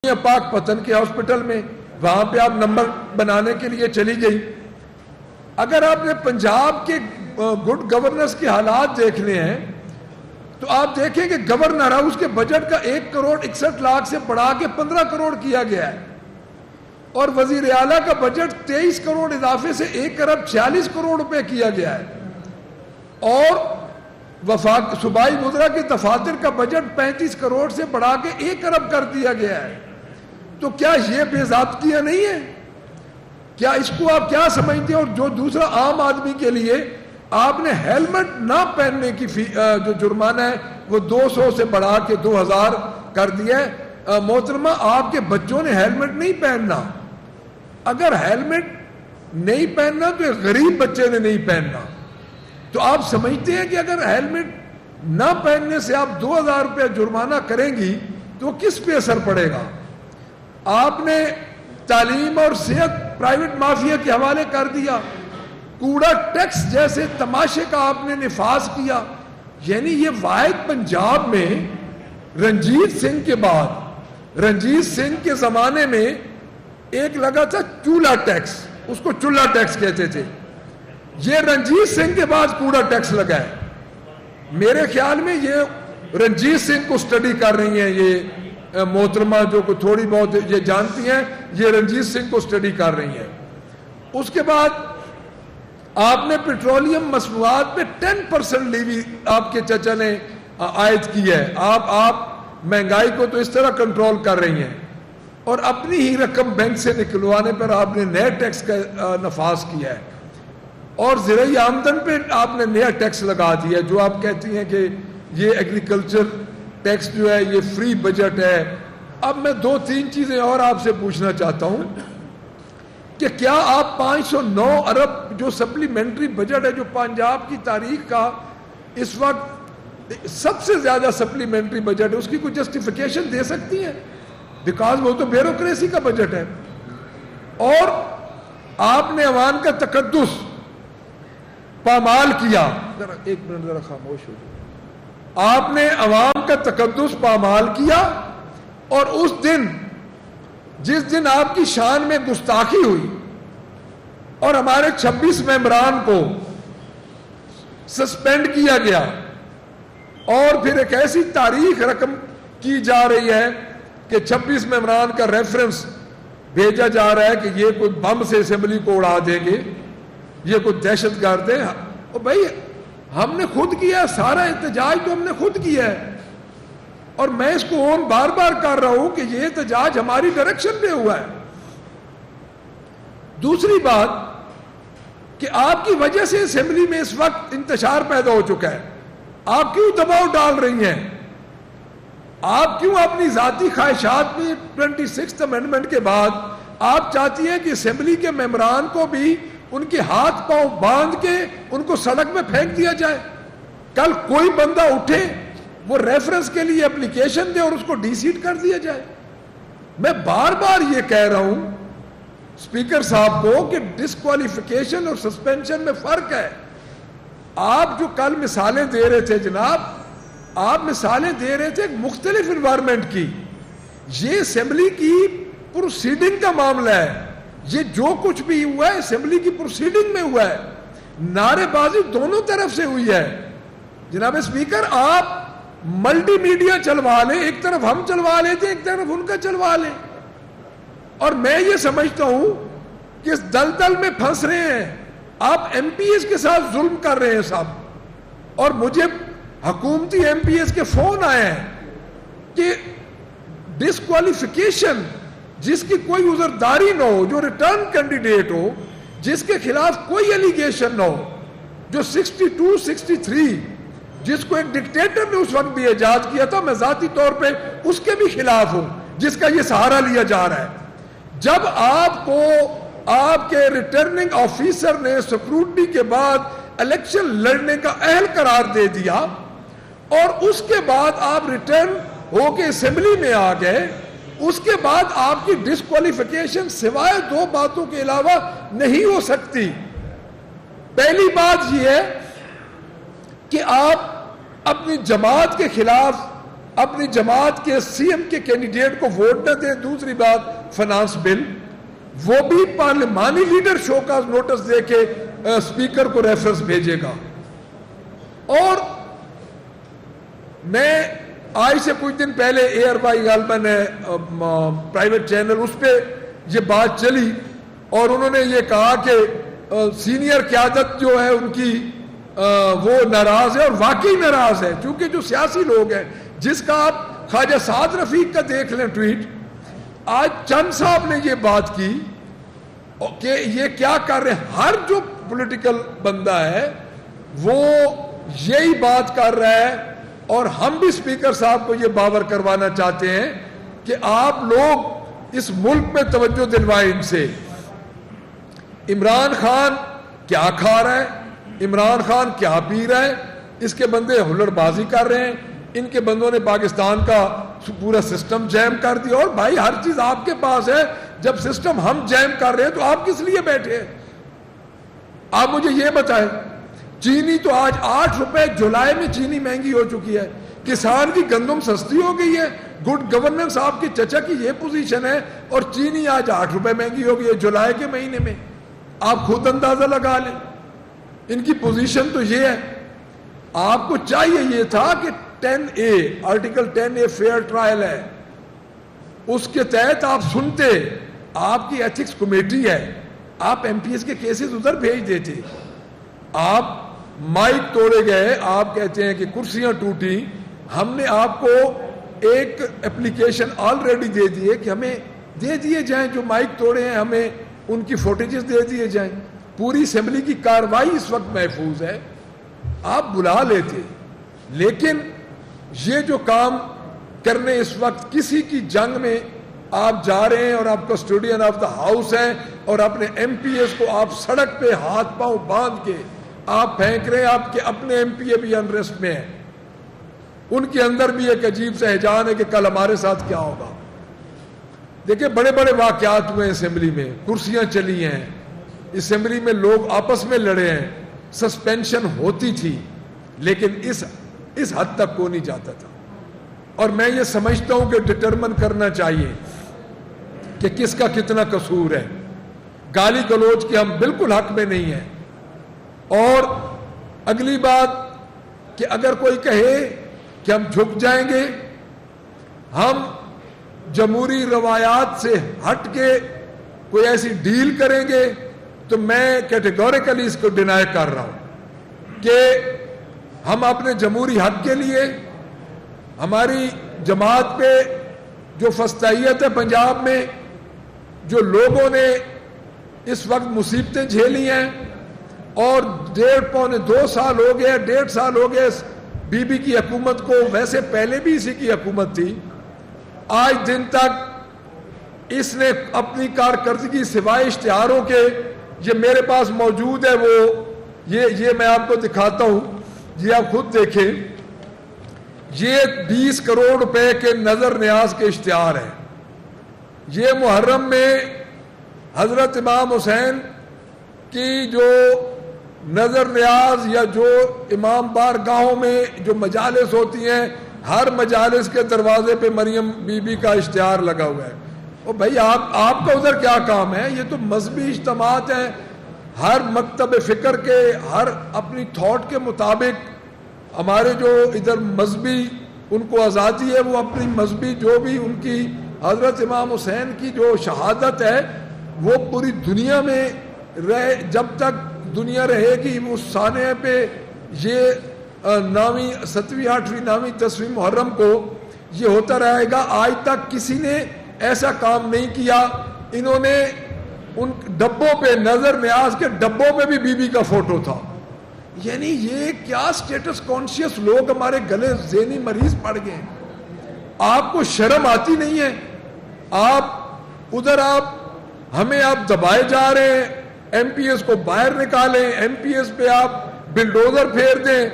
پاک پتن کے ہاسپٹل میں، وہاں پہ آپ نمبر بنانے کے لیے چلی گئی۔ اگر آپ نے پنجاب کے گڈ گورننس کے حالات دیکھنے ہیں تو آپ دیکھیں کہ گورنر ہاؤس کے بجٹ کا 1,61,00,000 سے بڑھا کے 15 کروڑ کیا گیا ہے، اور وزیر اعلیٰ کا بجٹ 23 کروڑ اضافے سے 1,46 کروڑ روپے کیا گیا ہے، اور وفاق صوبائی وزراء کے دفاتر کا بجٹ 35 کروڑ سے بڑھا کے 1 ارب کر دیا گیا ہے۔ تو کیا یہ بے ضابطگیاں نہیں ہے؟ کیا اس کو آپ کیا سمجھتے ہیں؟ اور جو دوسرا عام آدمی کے لیے آپ نے ہیلمٹ نہ پہننے کی جو جرمانہ ہے وہ 200 سے بڑھا کے 2,000 کر دیا ہے۔ محترمہ، آپ کے بچوں نے ہیلمٹ نہیں پہننا۔ اگر ہیلمٹ نہیں پہننا تو ایک غریب بچے نے نہیں پہننا۔ تو آپ سمجھتے ہیں کہ اگر ہیلمٹ نہ پہننے سے آپ 2,000 روپے جرمانہ کریں گی تو کس پہ اثر پڑے گا؟ آپ نے تعلیم اور صحت پرائیویٹ مافیا کے حوالے کر دیا، کوڑا ٹیکس جیسے تماشے کا آپ نے نفاذ کیا۔ یعنی یہ واحد پنجاب میں رنجیت سنگھ کے بعد، رنجیت سنگھ کے زمانے میں ایک لگا تھا چولہا ٹیکس، اس کو چولہا ٹیکس کہتے تھے، یہ رنجیت سنگھ کے بعد کوڑا ٹیکس لگا ہے۔ میرے خیال میں یہ رنجیت سنگھ کو سٹڈی کر رہی ہیں، یہ محترمہ جو کو تھوڑی بہت یہ جانتی ہیں، یہ رنجیت سنگھ کو سٹڈی کر رہی ہیں۔ اس کے بعد آپ نے پیٹرولیم مصنوعات پہ 10% لیوی آپ کے چچا نے عائد کی ہے۔ آپ مہنگائی کو تو اس طرح کنٹرول کر رہی ہیں، اور اپنی ہی رقم بینک سے نکلوانے پر آپ نے نئے ٹیکس کا نفاذ کیا ہے، اور زرعی آمدن پہ آپ نے نیا ٹیکس لگا دیا، جو آپ کہتی ہیں کہ یہ ایگریکلچر ٹیکس جو ہے یہ فری بجٹ ہے۔ اب میں 2-3 چیزیں اور آپ سے پوچھنا چاہتا ہوں کہ کیا آپ 509 ارب جو سپلیمنٹری بجٹ ہے، جو پنجاب کی تاریخ کا اس وقت سب سے زیادہ سپلیمنٹری بجٹ ہے، اس کی کوئی جسٹیفیکیشن دے سکتی ہیں؟ بیکاز وہ تو بیوروکریسی کا بجٹ ہے۔ اور آپ نے عوام کا تقدس پامال کیا، ذرا ایک منٹ ذرا خاموش ہو جائے۔ آپ نے عوام کا تقدس پامال کیا، اور اس دن جس دن آپ کی شان میں گستاخی ہوئی اور ہمارے 26 ممبران کو سسپینڈ کیا گیا، اور پھر ایک ایسی تاریخ رقم کی جا رہی ہے کہ 26 ممبران کا ریفرنس بھیجا جا رہا ہے کہ یہ کوئی بم سے اسمبلی کو اڑا دیں گے، یہ کوئی دہشت گرد ہے۔ اور بھائی ہم نے خود کیا، سارا احتجاج تو ہم نے خود کیا ہے، اور میں اس کو اون بار بار کر رہا ہوں کہ یہ احتجاج ہماری ڈائریکشن پہ ہوا ہے۔ دوسری بات کہ آپ کی وجہ سے اسمبلی میں اس وقت انتشار پیدا ہو چکا ہے۔ آپ کیوں دباؤ ڈال رہی ہیں؟ آپ کیوں اپنی ذاتی خواہشات میں 26 امینڈمنٹ کے بعد آپ چاہتی ہیں کہ اسمبلی کے ممبران کو بھی ان کے ہاتھ پاؤں باندھ کے ان کو سڑک میں پھینک دیا جائے؟ کل کوئی بندہ اٹھے، وہ ریفرنس کے لیے اپلیکیشن دے اور اس کو ڈی سیٹ کر دیا جائے۔ میں بار بار یہ کہہ رہا ہوں اسپیکر صاحب کو کہ ڈسکوالیفیکیشن اور سسپینشن میں فرق ہے۔ آپ جو کل مثالیں دے رہے تھے جناب، آپ مثالیں دے رہے تھے مختلف انوائرمنٹ کی، یہ اسمبلی کی پروسیڈنگ کا معاملہ ہے۔ یہ جو کچھ بھی ہوا ہے اسمبلی کی پروسیڈنگ میں ہوا ہے، نعرے بازی دونوں طرف سے ہوئی ہے۔ جناب اسپیکر، آپ ملٹی میڈیا چلوا لیں، ایک طرف ہم چلوا لیتے ہیں، ایک طرف ان کا چلوا لیں، اور میں یہ سمجھتا ہوں کہ اس دلدل میں پھنس رہے ہیں۔ آپ ایم پی ایس کے ساتھ ظلم کر رہے ہیں صاحب، اور مجھے حکومتی ایم پی ایس کے فون آئے ہیں کہ ڈسکوالیفیکیشن جس کی کوئی عذرداری نہ ہو، جو ریٹرن کینڈیڈیٹ ہو، جس کے خلاف کوئی ایلیگیشن نہ ہو، جو 62-63 جس کو ایک ڈکٹیٹر نے اس وقت بھی ایجاد کیا تھا، میں ذاتی طور پہ اس کے بھی خلاف ہوں، جس کا یہ سہارا لیا جا رہا ہے۔ جب آپ کو آپ کے ریٹرننگ آفیسر نے سکروٹنی کے بعد الیکشن لڑنے کا اہل قرار دے دیا، اور اس کے بعد آپ ریٹرن ہو کے اسمبلی میں آ گئے، اس کے بعد آپ کی ڈسکوالیفیکیشن سوائے 2 باتوں کے علاوہ نہیں ہو سکتی۔ پہلی بات یہ ہے کہ آپ اپنی جماعت کے خلاف اپنی جماعت کے سی ایم کے کینڈیڈیٹ کو ووٹ نہ دیں. دوسری بات فنانس بل, وہ بھی پارلیمانی لیڈر شو کا نوٹس دے کے اسپیکر کو ریفرنس بھیجے گا. اور میں آج سے کچھ دن پہلے ایئر بائی غالباً پرائیویٹ چینل, اس پہ یہ بات چلی اور انہوں نے یہ کہا کہ سینئر قیادت جو ہے ان کی وہ ناراض ہے, اور واقعی ناراض ہے, چونکہ جو سیاسی لوگ ہیں, جس کا آپ خواجہ سعد رفیق کا دیکھ لیں ٹویٹ, آج چند صاحب نے یہ بات کی کہ یہ کیا کر رہے ہیں. ہر جو پولیٹیکل بندہ ہے وہ یہی بات کر رہا ہے, اور ہم بھی اسپیکر صاحب کو یہ باور کروانا چاہتے ہیں کہ آپ لوگ اس ملک میں توجہ دلوائیں ان سے. عمران خان کیا کھا رہا ہے, عمران خان کیا پی رہا ہے, اس کے بندے ہلڑ بازی کر رہے ہیں, ان کے بندوں نے پاکستان کا پورا سسٹم جیم کر دیا. اور بھائی ہر چیز آپ کے پاس ہے, جب سسٹم ہم جیم کر رہے ہیں تو آپ کس لیے بیٹھے ہیں؟ آپ مجھے یہ بتائیں, چینی تو آج 8 روپے, جولائی میں چینی مہنگی ہو چکی ہے, کسان کی گندم سستی ہو گئی ہے. گڈ گورننس آپ کی چچا کی یہ پوزیشن ہے, اور چینی آج 8 روپے مہنگی ہو گئی ہے جولائی کے مہینے میں. آپ خود اندازہ لگا لیں, ان کی پوزیشن تو یہ ہے. آپ کو چاہیے یہ تھا کہ 10A article 10A fair trial ہے, اس کے تحت آپ سنتے, آپ کی ایتھکس کمیٹی ہے, آپ ایم پی ایس کے کیسز ادھر بھیج دیتے. آپ مائک توڑے گئے, آپ کہتے ہیں کہ کرسیاں ٹوٹی, ہم نے آپ کو ایک اپلیکیشن آلریڈی دے دی ہے کہ ہمیں دے دیے جائیں, جو مائک توڑے ہیں ہمیں ان کی فوٹیجز دے دیے جائیں. پوری اسمبلی کی کاروائی اس وقت محفوظ ہے, آپ بلا لیتے. لیکن یہ جو کام کرنے اس وقت کسی کی جنگ میں آپ جا رہے ہیں, اور آپ کسٹوڈین آف دا ہاؤس ہیں, اور اپنے ایم پی ایس کو آپ سڑک پہ ہاتھ پاؤں باندھ کے آپ پھینک رہے ہیں. آپ کے اپنے ایم پی اے بھی انریسٹ میں ہیں, ان کے اندر بھی ایک عجیب سا ہیجان ہے کہ کل ہمارے ساتھ کیا ہوگا. دیکھیں بڑے بڑے واقعات ہوئے اسمبلی میں, کرسیاں چلی ہیں, اسمبلی میں لوگ آپس میں لڑے ہیں, سسپینشن ہوتی تھی, لیکن اس حد تک کو نہیں جاتا تھا. اور میں یہ سمجھتا ہوں کہ ڈٹرمن کرنا چاہیے کہ کس کا کتنا قصور ہے. گالی گلوچ کے ہم بالکل حق میں نہیں ہیں. اور اگلی بات کہ اگر کوئی کہے کہ ہم جھک جائیں گے, ہم جمہوری روایات سے ہٹ کے کوئی ایسی ڈیل کریں گے, تو میں کیٹیگوریکلی اس کو ڈینائی کر رہا ہوں کہ ہم اپنے جمہوری حق کے لیے, ہماری جماعت پہ جو فستائیت ہے پنجاب میں, جو لوگوں نے اس وقت مصیبتیں جھیلی ہیں, اور 1.5-2 سال ہو گئے, 1.5 سال ہو گئے بی بی کی حکومت کو, ویسے پہلے بھی اسی کی حکومت تھی, آج دن تک اس نے اپنی کارکردگی سوائے اشتہاروں کے, یہ میرے پاس موجود ہے, وہ یہ میں آپ کو دکھاتا ہوں, یہ آپ خود دیکھیں, یہ 20 کروڑ روپے کے نظر نیاز کے اشتہار ہیں. یہ محرم میں حضرت امام حسین کی جو نظر نیاز یا جو امام بارگاہوں میں جو مجالس ہوتی ہیں, ہر مجالس کے دروازے پہ مریم بی بی کا اشتہار لگا ہوا ہے. اور بھائی آپ کا ادھر کیا کام ہے؟ یہ تو مذہبی اجتماعات ہیں, ہر مکتب فکر کے, ہر اپنی تھاٹ کے مطابق. ہمارے جو ادھر مذہبی ان کو آزادی ہے, وہ اپنی مذہبی جو بھی ان کی حضرت امام حسین کی جو شہادت ہے وہ پوری دنیا میں رہے, جب تک دنیا رہے گی اس سانحے پہ یہ 9ویں 7ویں 8ویں 9ویں 10ویں محرم کو یہ ہوتا رہے گا. آج تک کسی نے ایسا کام نہیں کیا. انہوں نے ان ڈبوں پہ, نظر نیاز کے ڈبوں پہ بھی بی بی کا فوٹو تھا. یعنی یہ کیا سٹیٹس کانشیس لوگ ہمارے گلے ذہنی مریض پڑ گئے. آپ کو شرم آتی نہیں ہے؟ آپ ادھر ہمیں آپ دبائے جا رہے ہیں, ایم پی ایس کو باہر نکالیں, ایم پی ایس پہ آپ بلڈوزر پھیر دیں,